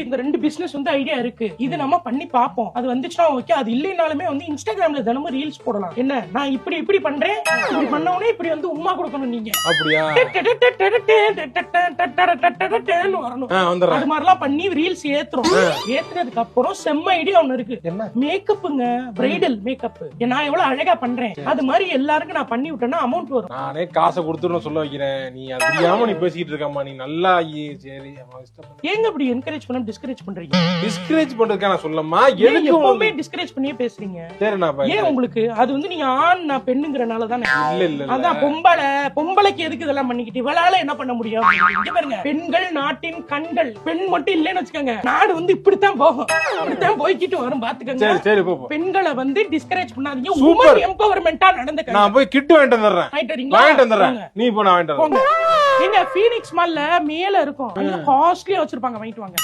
இந்த 2 பிசினஸ் வந்து ஐடியா இருக்கு, இது நம்ம பண்ணி பாப்போம், அது வந்துச்சுன்னா ஓகே, அது இல்லைனாலுமே வந்து இன்ஸ்டாகிராம்ல தினமும் ரீல்ஸ் போடலாம். என்ன நான் இப்படி பண்றேன், இப்படி பண்ணவுனே இப்படி வந்து உம்மா கொடுக்கணும் நீங்க. அப்படியா? வரணும். அது மாதிரிலாம் பண்ணி ரீல்ஸ் ஏத்துறோம். ஏத்துனதுக்கு அப்புறம் செம்ம ஐடியா ஒண்ணு இருக்கு. என்ன? மேக்கப்புங்க, பிரைடல் மேக்கப். நான் எவ்வளவு அழகா பண்றேன் அது மாதிரி எல்லாருக்கும் நான் பண்ணி விட்டேன்னா அமௌண்ட் வரும். நானே காசை கொடுத்துருன்னு சொல்ல வைக்கிறேன், நீ அது தெரியாம நீ பேசிட்டு இருக்கமா. நீ நல்லா சரி ஏங்க இப்படி என்கரேஜ் பண்ண டிஸ்கரேஜ் பண்றீங்க? டிஸ்கரேஜ் பண்றதுக்கா நான் சொல்லமா, எதுக்கு எப்பவுமே டிஸ்கரேஜ் பண்ணியே பேசுறீங்க? சரிண்ணா ஏன் உங்களுக்கு அது வந்து நீங்க ஆண் நான் பெண்ணுங்கறனால தானே? இல்ல அதான் பொம்பளைக்கு எதுக்கு இதெல்லாம் பண்ணிக்கிட்டு இவளால என்ன பண்ண முடியும்? இங்க பாருங்க, பெண்கள் நாட்டின் கண்கள். பெண் மட்டும் இல்லைன்னு வச்சுக்கோங்க, நாடு வந்து இப்படித்தான் போகும், இப்படித்தான் போய்கிட்டு வரும். பாத்துக்கோங்க. சரி போ. பெண்களை வந்து டிஸ்கரேஜ் பண்ணாதீங்க. Super. உமன் எம்பவர்மெண்டா நடந்துக்கங்க. நான் போய் கிட்டு வாங்கிட்டு வந்துடுறேன். வாங்கிட்டு வந்துடுறேன், நீ போ, நான் வாங்கிட்டு வரேன். எங்க பீனிக்ஸ் மால்ல மேல இருக்கும், காஸ்ட்லியா வச்சிருப்பாங்க, வாங்கிட்டு வாங்க.